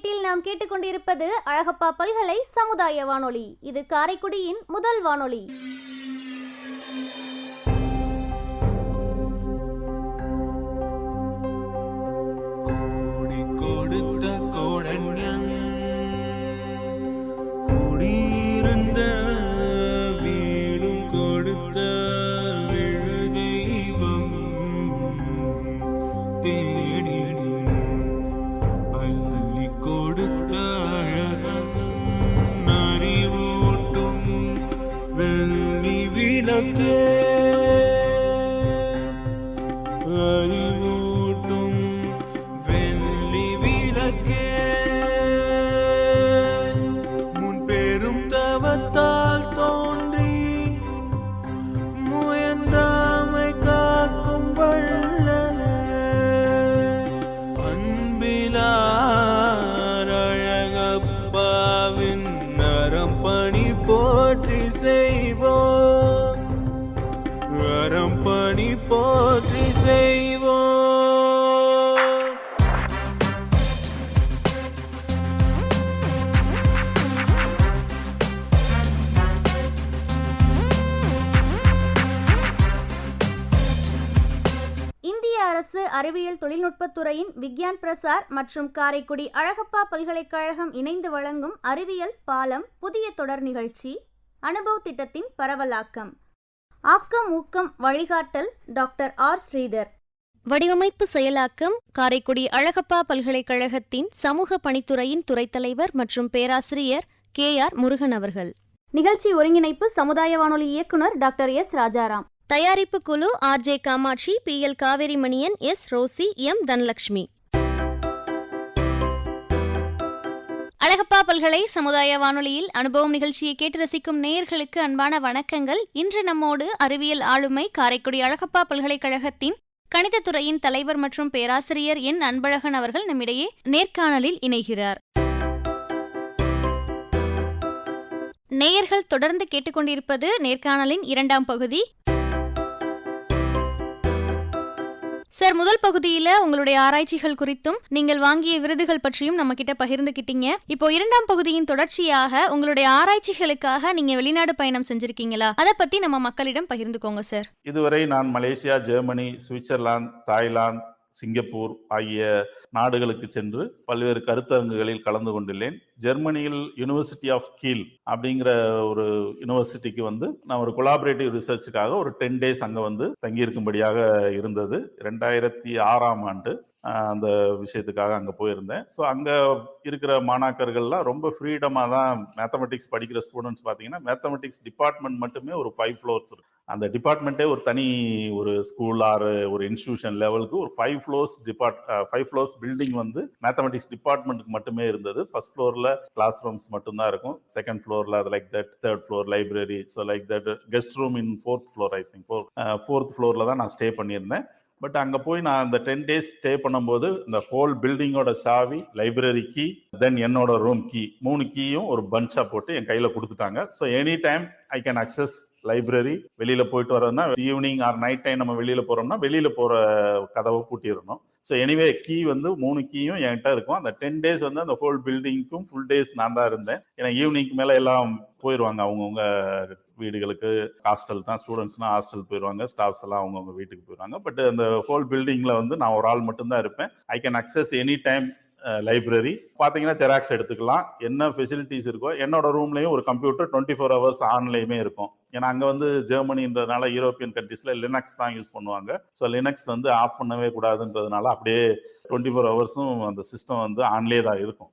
வீட்டில் நாம் கேட்டுக்கொண்டிருப்பது அழகப்பா பல்கலை சமுதாய வானொலி. இது காரைக்குடியின் முதல் வானொலி. அறிவூட்டும் வெள்ளி விளக்கே, முன் பெரும் தவத்தால் தோன்றி முயன்றாமை காக்கும் வள்ளலே, அன்பிலார் அழகப்பாவின் நரம் பணி போற்றி செய்வோம், நரம் பணி போற்றி செய்வோம். இந்திய அரசு அறிவியல் தொழில்நுட்பத்துறையின் விக்யான் பிரசார் மற்றும் காரைக்குடி அழகப்பா பல்கலைக்கழகம் இணைந்து வழங்கும் அறிவியல் பாலம் புதிய தொடர் நிகழ்ச்சி அனுபவ திட்டத்தின் பரவலாக்கம். ஆக்கம் ஊக்கம் வழிகாட்டல் டாக்டர் ஆர் ஸ்ரீதர். வடிவமைப்பு செயலாக்கம் காரைக்குடி அழகப்பா பல்கலைக்கழகத்தின் சமூக பணித்துறையின் துறை தலைவர் மற்றும் பேராசிரியர் KR முருகன் அவர்கள். நிகழ்ச்சி ஒருங்கிணைப்பு சமுதாய வானொலி இயக்குனர் டாக்டர் S ராஜாராம். தயாரிப்பு குழு RJ Kamakshi, PL Kaveri Maniyan, S Rosi, M Dhanalakshmi. Alagappa பல்கலை சமுதாய வானொலியில் அனுபவம் நிகழ்ச்சியை கேட்டு ரசிக்கும் நேயர்களுக்கு அன்பான வணக்கங்கள். இன்று நம்மோடு அறிவியல் ஆளுமை காரைக்குடி அழகப்பா பல்கலைக்கழகத்தின் கணிதத்துறையின் தலைவர் மற்றும் பேராசிரியர் N அன்பழகன் அவர்கள் நம்மிடையே நேர்காணலில் இணைகிறார். நேயர்கள் தொடர்ந்து கேட்டுக்கொண்டிருப்பது நேர்காணலின் 2ஆம் பகுதி. சார், முதல் பகுதியில உங்களுடைய ஆராய்ச்சிகள் குறித்தும் நீங்கள் வாங்கிய விருதுகள் பற்றியும் நம்ம கிட்ட பகிர்ந்துக்கிட்டீங்க. இப்போ 2ஆம் பகுதியின் தொடர்ச்சியாக உங்களுடைய ஆராய்ச்சிகளுக்காக நீங்க வெளிநாடு பயணம் செஞ்சிருக்கீங்களா? அதை பத்தி நம்ம மக்களிடம் பகிர்ந்துக்கோங்க சார். இதுவரை நான் Malaysia, Germany, Switzerland, Thailand, Singapore ஆகிய நாடுகளுக்கு சென்று பல்வேறு கருத்தரங்குகளில் கலந்து கொண்டுள்ளேன். ஜெர்மனியில் யூனிவர்சிட்டி ஆஃப் கீல் அப்படிங்கிற ஒரு யூனிவர்சிட்டிக்கு நான் ஒரு கொலாபரேட்டிவ் ரிசர்ச்சுக்காக ஒரு 10 days அங்கே தங்கியிருக்கும்படியாக இருந்தது. 2006ஆம் ஆண்டு அந்த விஷயத்துக்காக அங்கே போயிருந்தேன். ஸோ அங்கே இருக்கிற மாணாக்கர்கள்லாம் ரொம்ப ஃப்ரீடமாக தான் மேத்தமெட்டிக்ஸ் படிக்கிற ஸ்டூடெண்ட்ஸ் பார்த்தீங்கன்னா, மேத்தமெட்டிக்ஸ் டிபார்ட்மெண்ட் மட்டுமே ஒரு 5 floors இருக்கு. அந்த டிபார்ட்மெண்ட்டே ஒரு தனி ஒரு ஸ்கூல் ஆர் ஒரு இன்ஸ்டிடியூஷன் லெவலுக்கு ஒரு 5 floors பில்டிங் மேத்தமெட்டிக்ஸ் டிபார்ட்மெண்ட்டுக்கு மட்டுமே இருந்தது. ஃபர்ஸ்ட் ஃப்ளோரில் கிளாஸ் ரூம்ஸ் மட்டும்தான் இருக்கும். செகண்ட் ஃப்ளோரில் அது like that, third floor library, so like that. Guest room in 4th floor, I think 4th floorல தான் நான் ஸ்டே பண்ணியிருந்தேன். பட் அங்கே போய் நான் அந்த 10 days ஸ்டே பண்ணும்போது இந்த ஹோல் பில்டிங்கோட சாவி, லைப்ரரி கீ, தென் என்னோட ரூம் கீ, 3 கீயும் ஒரு பஞ்சாக போட்டு என் கையில் கொடுத்துட்டாங்க. So any time I can access library. வெளியில போயிட்டு வர்றதுனா ஈவினிங் ஆர் நைட் டைம் நம்ம வெளியில போறோம்னா வெளியில போற கதவை பூட்டிடணும். ஸோ எனிவே கீ 3 கீயும் என்கிட்ட இருக்கும். அந்த 10 days அந்த ஹோல் பில்டிங்க்கும் ஃபுல் டேஸ் நான் தான் இருந்தேன். ஏன்னா ஈவினிங்க்கு மேலே எல்லாம் போயிடுவாங்க அவங்கவுங்க வீடுகளுக்கு. ஹாஸ்டல் தான், ஸ்டூடெண்ட்ஸ்னா ஹாஸ்டல் போயிடுவாங்க, ஸ்டாஃப்ஸ் எல்லாம் அவங்கவுங்க வீட்டுக்கு போயிடுவாங்க. பட் அந்த ஹோல் பில்டிங்ல நான் ஒரு ஆள் மட்டும்தான் இருப்பேன். I can access any time library. பார்த்தீங்கன்னா ஜெராக்ஸ் எடுத்துக்கலாம், என்ன ஃபெசிலிட்டிஸ் இருக்கோ. என்னோட ரூம்லையும் ஒரு கம்ப்யூட்டர் 24 hours ஆன்லைமே இருக்கும். ஏன்னா அங்கே ஜெர்மனின்றதுனால யூரோப்பியன் கண்ட்ரீஸில் லினக்ஸ் தான் யூஸ் பண்ணுவாங்க. ஸோ லினக்ஸ் ஆஃப் பண்ணவே கூடாதுன்றதுனால அப்படியே 24 hours அந்த சிஸ்டம் ஆன்லேயே தான் இருக்கும்.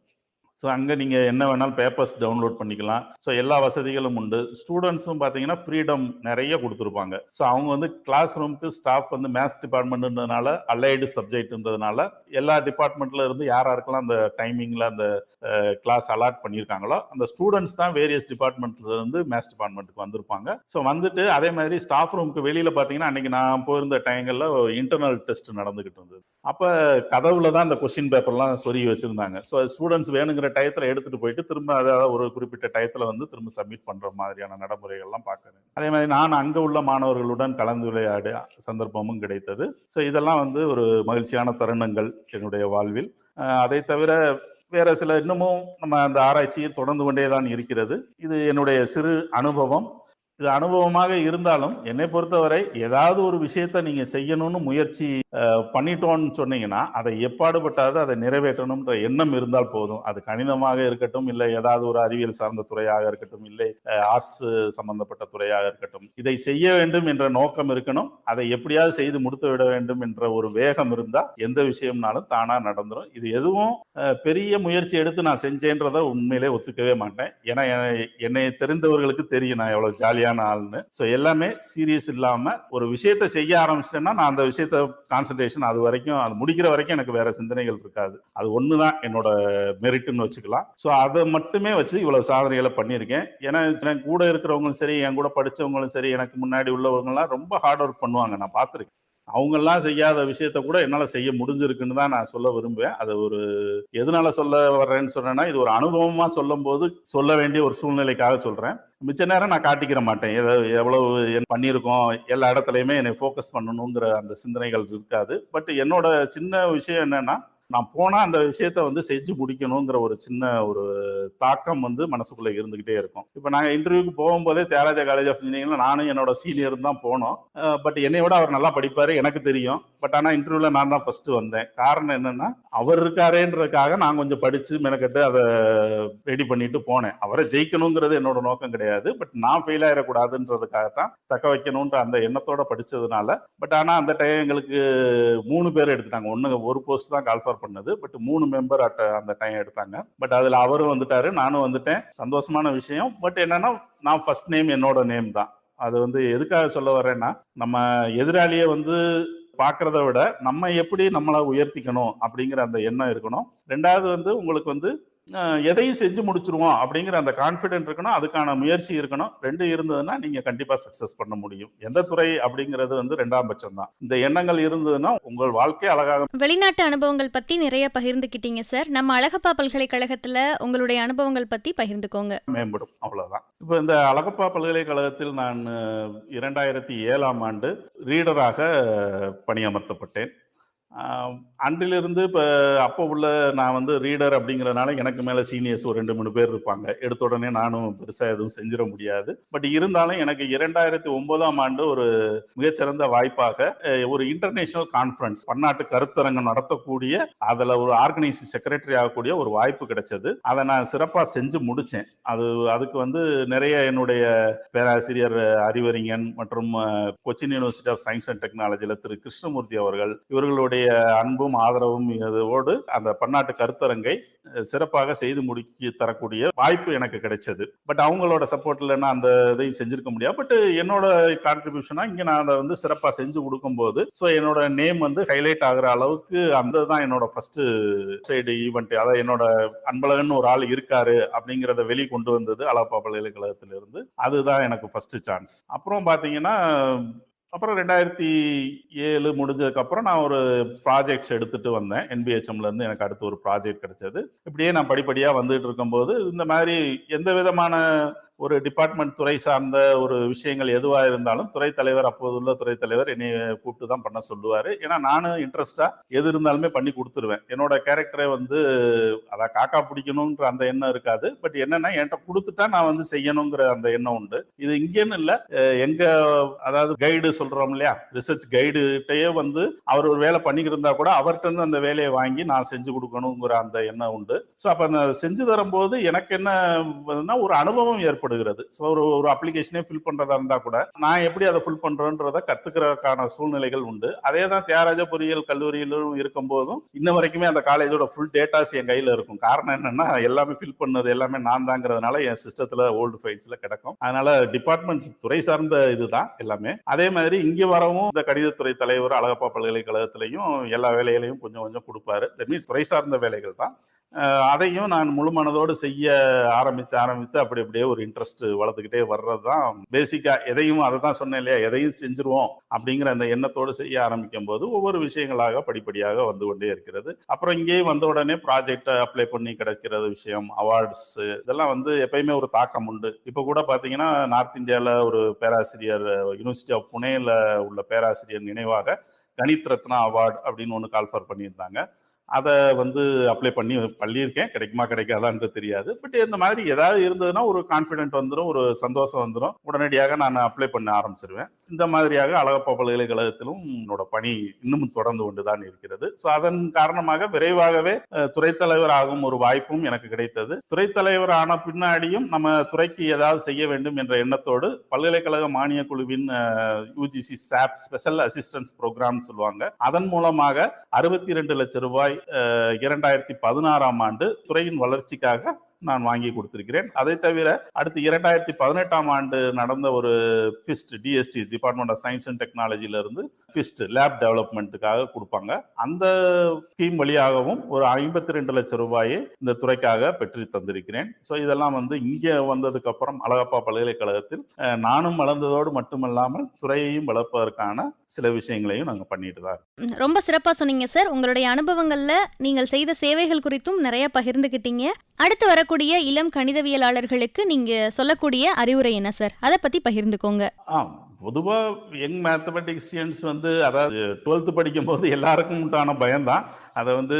ஸோ அங்கே நீங்கள் என்ன வேணாலும் பேப்பர்ஸ் டவுன்லோட் பண்ணிக்கலாம். ஸோ எல்லா வசதிகளும் உண்டு. ஸ்டூடெண்ட்ஸும் பார்த்தீங்கன்னா ஃப்ரீடம் நிறைய கொடுத்துருப்பாங்க. ஸோ அவங்க கிளாஸ் ரூமுக்கு ஸ்டாஃப் மேத்ஸ் டிபார்ட்மெண்ட்ன்றதுனால அலைடு சப்ஜெக்ட்ன்றதுனால எல்லா டிபார்ட்மெண்ட்ல இருந்து யாராருக்கெல்லாம் அந்த டைமிங்கில் அந்த கிளாஸ் அலாட் பண்ணியிருக்காங்களோ அந்த ஸ்டூடெண்ட்ஸ் தான் வேரியஸ் டிபார்ட்மெண்ட்ல இருந்து மேத்ஸ் டிபார்ட்மெண்ட்டுக்கு வந்திருப்பாங்க. ஸோ அதே மாதிரி ஸ்டாஃப் ரூமுக்கு வெளியில் பார்த்தீங்கன்னா அன்னைக்கு நான் போயிருந்த டைங்களில் இன்டர்னல் டெஸ்ட் நடந்துகிட்டு இருந்தது. அப்போ கதவுல தான் அந்த கொஸ்டின் பேப்பர்லாம் சொருகி வச்சிருந்தாங்க. ஸோ ஸ்டூடெண்ட்ஸ் வேணுங்கிற டயத்தில் எடுத்துட்டு போயிட்டு திரும்ப அதாவது ஒரு குறிப்பிட்ட டயத்தில் திரும்ப சப்மிட் பண்ற மாதிரியான நடைமுறைகள்லாம் பார்க்குறேன். அதே மாதிரி நான் அங்கே உள்ள மாணவர்களுடன் கலந்துரையாட சந்தர்ப்பமும் கிடைத்தது. ஸோ இதெல்லாம் ஒரு மகிழ்ச்சியான தருணங்கள் என்னுடைய வாழ்வில். அதை தவிர வேற சில இன்னமும் நம்ம அந்த ஆராய்ச்சியை தொடர்ந்து கொண்டே தான் இருக்கிறது. இது என்னுடைய சிறு அனுபவம். இது அனுபவமாக இருந்தாலும் என்னை பொறுத்தவரை ஏதாவது ஒரு விஷயத்த நீங்க செய்யணும்னு முயற்சி பண்ணிட்டோம்னு சொன்னீங்கன்னா அதை எப்பாடுபட்டாவது அதை நிறைவேற்றணும்ன்ற எண்ணம் இருந்தால் போதும். அது கணிதமாக இருக்கட்டும், இல்லை ஏதாவது ஒரு அறிவியல் சார்ந்த துறையாக இருக்கட்டும், இல்லை ஆர்ட்ஸ் சம்பந்தப்பட்ட துறையாக இருக்கட்டும், இதை செய்ய வேண்டும் என்ற நோக்கம் இருக்கணும். அதை எப்படியாவது செய்து முடித்து விட வேண்டும் என்ற ஒரு வேகம் இருந்தா எந்த விஷயம்னாலும் தானா நடந்துரும். இது எதுவும் பெரிய முயற்சி எடுத்து நான் செஞ்சேன்றதை உண்மையிலே ஒத்துக்கவே மாட்டேன். ஏன்னா என்னை தெரிந்தவர்களுக்கு தெரியும் நான் எவ்வளவு ஜாலியான ஆள்னு. ஸோ எல்லாமே சீரியஸ் இல்லாம ஒரு விஷயத்த செய்ய ஆரம்பிச்சிட்டேன்னா நான் அந்த விஷயத்த கான்சன்ட்ரேஷன் அது வரைக்கும், அது முடிக்கிற வரைக்கும் எனக்கு வேற சிந்தனைகள் இருக்காது. அது ஒண்ணுதான் என்னோட மெரிட்னு வச்சுக்கலாம். ஸோ அதை மட்டுமே வச்சு இவ்வளவு சாதனைகளை பண்ணியிருக்கேன். ஏன்னா எனக்கு கூட இருக்கிறவங்களும் சரி, என் கூட படிச்சவங்களும் சரி, எனக்கு முன்னாடி உள்ளவங்கலாம் ரொம்ப ஹார்ட் ஒர்க் பண்ணுவாங்க, நான் பார்த்துருக்கேன். அவங்கெல்லாம் செய்யாத விஷயத்த கூட என்னால செய்ய முடிஞ்சிருக்குன்னு தான் நான் சொல்ல விரும்புவேன். அது ஒரு எதனால சொல்ல வர்றேன்னு சொன்னேன்னா, இது ஒரு அனுபவமா சொல்லும் போது சொல்ல வேண்டிய ஒரு சூழ்நிலைக்காக சொல்றேன். மிச்ச நேரம் நான் காட்டிக்கிற மாட்டேன். எவ்வளவு பண்ணியிருக்கோம், எல்லா இடத்துலையுமே என்னை ஃபோக்கஸ் பண்ணணுங்கிற அந்த சிந்தனைகள் இருக்காது. பட் என்னோட சின்ன விஷயம் என்னன்னா, நான் போனா அந்த விஷயத்த செஞ்சு முடிக்கணுங்கிற ஒரு சின்ன ஒரு தாக்கம் மனசுக்குள்ள இருந்துகிட்டே இருக்கும். இப்ப நாங்க இன்டர்வியூக்கு போகும்போதே தியாகராஜா காலேஜ் ஆஃப் இன்ஜினியரிங்ல நானும் என்னோட சீனியர் தான் போனோம். பட் என்னை விட அவர் நல்லா படிப்பாரு எனக்கு தெரியும். பட் ஆனா இன்டர்வியூல நான் தான் ஃபர்ஸ்ட் வந்தேன். காரணம் என்னன்னா, அவர் இருக்காரேன்றதுக்காக நான் கொஞ்சம் படிச்சு மெனக்கட்டு அதை ரெடி பண்ணிட்டு போனேன். அவரை ஜெயிக்கணுங்கிறது என்னோட நோக்கம் கிடையாது. பட் நான் ஃபெயில் ஆயிடக்கூடாதுன்றதுக்காகத்தான் தக்க வைக்கணும்ன்ற அந்த எண்ணத்தோட படிச்சதுனால. பட் ஆனா அந்த டைம் எங்களுக்கு 3 பேர் எடுத்துட்டாங்க. ஒரு போஸ்ட் தான் கால் ஃபார் பண்ணது. பட் 3 மெம்பர் அந்த டைம் எடுத்தாங்க. பட் அதுல அவரும் வந்துட்டாரு, நானும் வந்துட்டேன். சந்தோஷமான விஷயம். பட் என்னன்னா, நான் ஃபர்ஸ்ட் நேம் என்னோட நேம் தான். அது எதுக்காக சொல்ல வர்றேன்னா, நம்ம எதிராளியை பார்க்கறத விட நம்ம எப்படி நம்மளை உயர்த்திக்கணும் அப்படிங்கிற அந்த எண்ணம் இருக்கணும். ரெண்டாவது உங்களுக்கு எதையும் செஞ்சு முடிச்சிருவோம் அப்படிங்கிற அந்த கான்ஃபிடென்ட் இருக்கணும், அதுக்கான முயற்சி இருக்கணும். 2 இருந்ததுன்னா நீங்க கண்டிப்பா சக்சஸ் பண்ண முடியும். எந்த துறை அப்படிங்கிறது 2ஆம் பட்சம் தான். இந்த எண்ணங்கள் இருந்ததுன்னா உங்கள் வாழ்க்கை அழகாக. வெளிநாட்டு அனுபவங்கள் பத்தி நிறைய பகிர்ந்துக்கிட்டீங்க சார். நம்ம அழகப்பா பல்கலைக்கழகத்துல உங்களுடைய அனுபவங்கள் பத்தி பகிர்ந்துக்கோங்க. மேம்படும், அவ்வளவுதான். இப்போ இந்த அழகப்பா பல்கலைக்கழகத்தில் நான் 2007ஆம் ஆண்டு ரீடராக பணியமர்த்தப்பட்டேன். அன்றிலிருந்து இப்போ அப்போ உள்ள நான் ரீடர் அப்படிங்கிறதுனால எனக்கு மேலே சீனியர்ஸ் ஒரு 2-3 பேர் இருப்பாங்க. எடுத்த உடனே நானும் பெருசாக எதுவும் செஞ்சிட முடியாது. பட் இருந்தாலும் எனக்கு 2009ஆம் ஆண்டு ஒரு மிகச்சிறந்த வாய்ப்பாக ஒரு இன்டர்நேஷனல் கான்ஃபரன்ஸ், பன்னாட்டு கருத்தரங்கம் நடத்தக்கூடிய, அதில் ஒரு ஆர்கனைசிங் செக்ரட்டரி ஆகக்கூடிய ஒரு வாய்ப்பு கிடைச்சது. அதை நான் சிறப்பாக செஞ்சு முடித்தேன். அதுக்கு நிறைய என்னுடைய பேராசிரியர் அறிவறிஞன் மற்றும் Cochin university of science and டெக்னாலஜியில் திரு கிருஷ்ணமூர்த்தி அவர்கள், இவர்களுடைய அன்பும் ஆதரவும் இதோடு அந்த பன்னாட்டு கருத்தரங்கை சிறப்பாக செய்து முடிக்க தரக்கூடிய வாய்ப்பு எனக்கு கிடைச்சது. பட் அவங்களோட சப்போர்ட் இல்லைன்னா அந்த இதையும் செஞ்சிருக்க முடியாது. பட் என்னோட கான்ட்ரிபியூஷனா இங்க நான் அதை சிறப்பாக செஞ்சு கொடுக்கும் போது என்னோட நேம் ஹைலைட் ஆகுற அளவுக்கு அந்த தான் என்னோட ஃபர்ஸ்ட் சைடு ஈவெண்ட். அதாவது என்னோட அன்பழகன் ஒரு ஆள் இருக்காரு அப்படிங்கிறத வெளி கொண்டு வந்தது அழகப்பா பல்கலைக்கழகத்திலிருந்து. அதுதான் எனக்கு ஃபர்ஸ்ட் சான்ஸ். அப்புறம் பாத்தீங்கன்னா, அப்புறம் 2007 முடிஞ்சதுக்கு அப்புறம் நான் ஒரு ப்ராஜெக்ட்ஸ் எடுத்துட்டு வந்தேன். NBHMல இருந்து எனக்கு அடுத்து ஒரு ப்ராஜெக்ட் கிடைச்சது. இப்படியே நான் படிப்படியா வந்துட்டு இருக்கும்போது இந்த மாதிரி எந்த விதமான ஒரு டிபார்ட்மெண்ட் துறை சார்ந்த ஒரு விஷயங்கள் எதுவா இருந்தாலும் துறை தலைவர், அப்போது உள்ள துறை தலைவர் என்னை கூப்பிட்டு தான் பண்ண சொல்லுவாரு. ஏன்னா நானும் இன்ட்ரெஸ்டா எது இருந்தாலுமே பண்ணி கொடுத்துருவேன். என்னோட கேரக்டரே அதான் காக்கா பிடிக்கணும்ன்ற அந்த எண்ணம் இருக்காது. பட் என்னன்னா, என்கிட்ட கொடுத்துட்டா நான் செய்யணுங்கிற அந்த எண்ணம் உண்டு. இது இங்கேன்னு இல்லை, எங்க அதாவது கைடு சொல்றோம் இல்லையா, ரிசர்ச் கைடுகிட்டயே அவர் ஒரு வேலை பண்ணிக்கிட்டு இருந்தா கூட அவர்கிட்ட இருந்து அந்த வேலையை வாங்கி நான் செஞ்சு கொடுக்கணுங்கிற அந்த எண்ணம் உண்டு. ஸோ அப்ப நான் செஞ்சு தரும்போது எனக்கு என்ன ஒரு அனுபவம் ஏற்படும். ஸோ ஒரு அப்ளிகேஷனே ஃபில் பண்றதா இருந்தா கூட நான் எப்படி அதை ஃபில் பண்றேன்றத கத்துக்கிறதுக்கான சூழ்நிலைகள் உண்டு. அதே தான் தியாகராஜா பொறியியல் கல்லூரியிலும் இருக்கும் போதும் இன்ன வரைக்குமே அந்த காலேஜோட ஃபுல் டேட்டாஸ் என் கையில இருக்கும். காரணம் என்னன்னா, எல்லாமே ஃபில் பண்ணது எல்லாமே நான் தாங்கிறதுனால என் சிஸ்டத்துல ஓல்டு ஃபைல்ஸ்ல கிடக்கும். அதனால டிபார்ட்மெண்ட் துறை சார்ந்த இதுதான் எல்லாமே. அதே மாதிரி இங்க வரவும் இந்த கணிதத்துறை தலைவர் அழகப்பா பல்கலைக்கழகத்திலையும் எல்லா வேலைகளையும் கொஞ்சம் கொஞ்சம் கொடுப்பாரு. துறை சார்ந்த வேலைகள் தான். அதையும் நான் முழு மனதோடு செய்ய ஆரம்பித்து அப்படி அப்படியே ஒரு இன்ட்ரெஸ்ட் வளர்த்துக்கிட்டே வர்றது தான் பேசிக்கா. எதையும் அதை தான் சொன்னேன் இல்லையா, எதையும் செஞ்சிருவோம் அப்படிங்கிற அந்த எண்ணத்தோடு செய்ய ஆரம்பிக்கும் போது ஒவ்வொரு விஷயங்களாக படிப்படியாக வந்து கொண்டே இருக்கிறது. அப்புறம் இங்கேயும் வந்த உடனே ப்ராஜெக்ட் அப்ளை பண்ணி கிடைக்கிறது விஷயம், அவார்ட்ஸ், இதெல்லாம் எப்பயுமே ஒரு தாக்கம் உண்டு. இப்போ கூட பாத்தீங்கன்னா, நார்த் இந்தியாவில் ஒரு பேராசிரியர், யூனிவர்சிட்டி ஆஃப் புனேல உள்ள பேராசிரியர் நினைவாக கணித் ரத்னா அவார்டு அப்படின்னு ஒன்று கால்ஃபர் பண்ணியிருந்தாங்க. அதை வந்து அப்ளை பண்ணியிருக்கேன். கிடைக்குமா கிடைக்காதான்னு தெரியாது. பட் இந்த மாதிரி ஏதாவது இருந்ததுன்னா ஒரு கான்ஃபிடென்ட் வந்துடும், ஒரு சந்தோஷம் வந்துடும். உடனடியாக நான் அப்ளை பண்ண ஆரம்பிச்சிருவேன். இந்த மாதிரியாக அழகப்பா பல்கலைக்கழகத்திலும் என்னோட பணி இன்னும் தொடர்ந்து கொண்டுதான் இருக்கிறது. ஸோ அதன் காரணமாக விரைவாகவே துறை தலைவர் ஆகும் ஒரு வாய்ப்பும் எனக்கு கிடைத்தது. துறை தலைவர் ஆன பின்னாடியும் நம்ம துறைக்கு ஏதாவது செய்ய வேண்டும் என்ற எண்ணத்தோடு பல்கலைக்கழக மானிய குழுவின் யூஜிசி சாப் ஸ்பெஷல் அசிஸ்டன்ஸ் ப்ரோக்ராம் சொல்லுவாங்க, அதன் மூலமாக 62 லட்சம் ரூபாய் 2016ஆம் ஆண்டு துறையின் வளர்ச்சிக்காக நான் வாங்கி கொடுத்திருக்கிறேன். அதை தவிர அடுத்து 2018ஆம் ஆண்டு நடந்த ஒரு FIST DST department of science and டெக்னாலஜில இருந்து ஃபிஸ்ட் லேப் டெவலப்மெண்ட்டுக்காக கொடுப்பாங்க. அந்த ஸ்கீம் வழியாகவும் ஒரு 52 லட்சம் ரூபாயை இந்த துறைக்காக பெற்று தந்திருக்கிறேன். ஸோ இதெல்லாம் வந்து இங்கே வந்ததுக்கு அப்புறம் அழகப்பா பல்கலைக்கழகத்தில் நானும் வளர்ந்ததோடு மட்டுமல்லாமல் துறையையும் வளர்ப்பதற்கான சில விஷயங்களையும் நாங்கள் பண்ணிட்டு தான். ரொம்ப சிறப்பாக சொன்னீங்க சார். உங்களுடைய அனுபவங்கள்ல நீங்கள் செய்த சேவைகள் குறித்தும் நிறைய பகிர்ந்துக்கிட்டீங்க. அடுத்து வரக்கூடிய இளம் கணிதவியலாளர்களுக்கு நீங்க சொல்லக்கூடிய அறிவுரை என்ன சார்? அதை பத்தி பகிர்ந்துக்கோங்க. பொதுவாக யங் மேத்தமெட்டிக்ஸியன்ஸ் வந்து அதாவது 12th படிக்கும் போது எல்லாருக்கும் உண்டான பயம்தான். அதை வந்து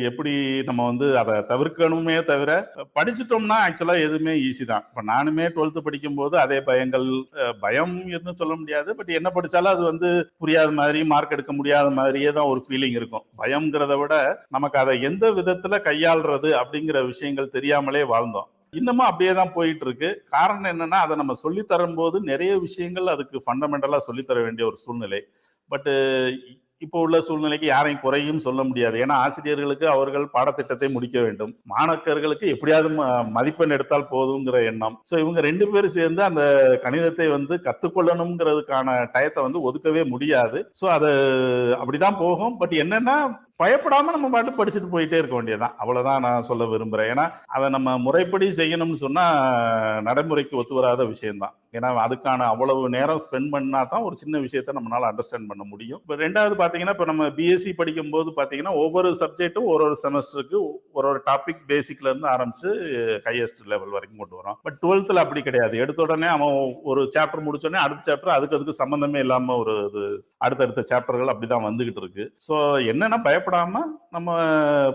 எப்படி நம்ம வந்து அதை தவிர்க்கணுமே தவிர படிச்சுட்டோம்னா ஆக்சுவலாக எதுவுமே ஈஸி தான். இப்போ நானுமே 12th படிக்கும் போது அதே பயம் இருந்து சொல்ல முடியாது. பட் என்ன படித்தாலும் அது வந்து புரியாத மாதிரி, மார்க் எடுக்க முடியாத மாதிரியே தான் ஒரு ஃபீலிங் இருக்கும். பயம்ங்கிறத விட நமக்கு அதை எந்த விதத்தில் கையாளுறது அப்படிங்கிற விஷயங்கள் தெரியாமலே வாழ்ந்தோம். இன்னமும் அப்படியே தான் போயிட்டு இருக்கு. காரணம் என்னன்னா, அதை நம்ம சொல்லி தரும்போது நிறைய விஷயங்கள் அதுக்கு ஃபண்டமெண்டலா சொல்லித்தர வேண்டிய ஒரு சூழ்நிலை. பட் இப்போ உள்ள சூழ்நிலைக்கு யாரையும் குறையும் சொல்ல முடியாது. ஏன்னா ஆசிரியர்களுக்கு அவர்கள் பாடத்திட்டத்தை முடிக்க வேண்டும், மாணவர்களுக்கு எப்படியாவது மதிப்பெண் எடுத்தால் போதுங்கிற எண்ணம். ஸோ இவங்க 2 பேரும் சேர்ந்து அந்த கணிதத்தை வந்து கத்துக்கொள்ளணுங்கிறதுக்கான டயத்தை வந்து ஒதுக்கவே முடியாது. ஸோ அது அப்படிதான் போகும். பட் என்னன்னா, பயப்படாம நம்ம பாட்டு படிச்சுட்டு போயிட்டே இருக்க வேண்டியதுதான். அவ்வளவுதான் நான் சொல்ல விரும்புறேன். ஏன்னா அதை நம்ம முறைப்படி செய்யணும்னு சொன்னா நடைமுறைக்கு ஒத்து வராத விஷயம்தான். ஏன்னா அதுக்கான அவ்வளவு நேரம் ஸ்பெண்ட் பண்ணா தான் ஒரு சின்ன விஷயத்த நம்மளால அண்டர்ஸ்டாண்ட் பண்ண முடியும். இப்போ 2வது பாத்தீங்கன்னா, இப்போ நம்ம பிஎஸ்சி படிக்கும் போது பாத்தீங்கன்னா ஒவ்வொரு சப்ஜெக்டும் ஒரு செமஸ்டருக்கு ஒரு டாபிக் பேசிக்ல இருந்து ஆரம்பிச்சு ஹையஸ்ட் லெவல் வரைக்கும் கொண்டு வரோம். பட் 12th அப்படி கிடையாது. எடுத்த உடனே அவன் ஒரு சாப்டர் முடிச்சோடனே அடுத்த சாப்டர் அதுக்கு சம்பந்தமே இல்லாம ஒரு அடுத்தடுத்த சாப்டர்கள் அப்படிதான் வந்துகிட்டு இருக்கு. ஸோ என்னன்னா, பயப்படாம நம்ம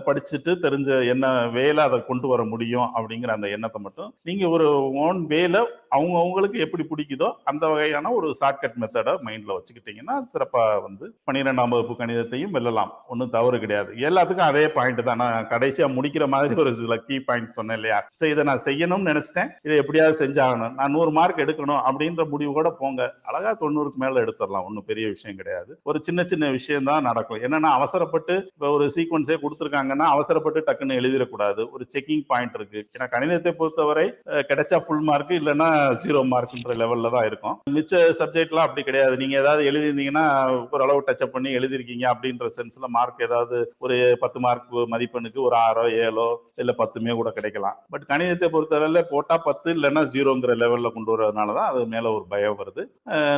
படிச்சுட்டு தெரிஞ்ச என்ன வேலை அதை கொண்டு வர முடியும் அப்படிங்கிற அந்த எண்ணத்தை மட்டும் நீங்க ஒரு ஓன் வேலை அவங்களுக்கு எப்படி பிடிக்குதோ அந்த வகையான ஒரு ஷார்ட்கட் மெத்தடை மைண்ட்ல வச்சுக்கிட்டீங்கன்னா சிறப்பா வந்து 12ஆம் வகுப்பு கணிதத்தையும் வெல்லலாம். ஒன்றும் தவறு கிடையாது. எல்லாத்துக்கும் அதே பாயிண்ட் தான். நான் கடைசியா முடிக்கிற மாதிரி ஒரு சில கீ பாயிண்ட் சொன்னேன் இல்லையா? ஸோ இதை நான் செய்யணும்னு நினைச்சிட்டேன், இதை எப்படியாவது செஞ்சாகணும், நான் 100 மார்க் எடுக்கணும் அப்படின்ற முடிவு கூட போங்க, அழகா 90க்கு மேல எடுத்துடலாம். ஒன்றும் பெரிய விஷயம் கிடையாது. ஒரு சின்ன சின்ன விஷயம் தான் நடக்கும். என்னன்னா, அவசரப்பட்டு இப்போ ஒரு சீக்வன்ஸே கொடுத்துருக்காங்கன்னா அவசரப்பட்டு டக்குன்னு எழுதிடக்கூடாது. ஒரு செக்கிங் பாயிண்ட் இருக்கு. ஏன்னா கணிதத்தை பொறுத்தவரை கிடைச்சா ஃபுல் மார்க், இல்லைன்னா 0 மார்க்ன்ற லெவல்ல தான் இருக்கும். மிச்ச சப்ஜெக்ட்லாம் அப்படி கிடையாது. நீங்க ஏதாவது எழுதிருந்தீங்கன்னா ஓரளவு டச்சப் பண்ணி எழுதிருக்கீங்க அப்படின்ற சென்ஸ்ல மார்க் ஏதாவது ஒரு 10 மார்க் மதிப்பெண்ணுக்கு ஒரு 6 7 இல்ல 10 கூட கிடைக்கலாம். பட் கணிதத்தை பொறுத்தவரையில போட்டா 10 இல்லைன்னா 0ங்கிற லெவல்ல கொண்டு வரதுனாலதான் அது மேல ஒரு பயம் வருது.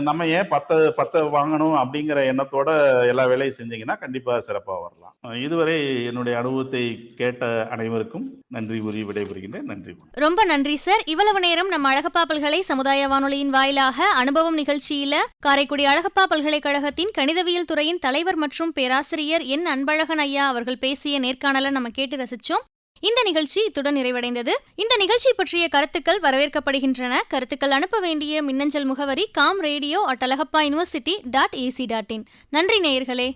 நம்ம ஏன் 10 வாங்கணும் அப்படிங்கிற எண்ணத்தோட எல்லா வேலையும் செஞ்சீங்கன்னா கண்டிப்பா சிறப்பா வரலாம். இதுவரை என்னுடைய அனுபவத்தை கேட்ட அனைவருக்கும் நன்றி கூறி விடைபெறுகின்றேன். நன்றி. ரொம்ப நன்றி சார். இவ்வளவு நேரம் நம்ம அழகப்பா பல்கலை சமுதாய வானொலியின் வாயிலாக அனுபவம் நிகழ்ச்சியில காரைக்குடி அழகப்பா பல்கலைக்கழகத்தின் கணிதவியல் துறையின் தலைவர் மற்றும் பேராசிரியர் என் அன்பழகன் ஐயா அவர்கள் பேசிய நேர்காணலை நம்ம கேட்டு ரசிச்சோம். இந்த நிகழ்ச்சி இத்துடன் நிறைவடைந்தது. இந்த நிகழ்ச்சி பற்றிய கருத்துக்கள் வரவேற்கப்படுகின்றன. கருத்துக்கள் அனுப்ப வேண்டிய மின்னஞ்சல் முகவரி comradio@alagappauniversity.ac.in. நன்றி நேயர்களே.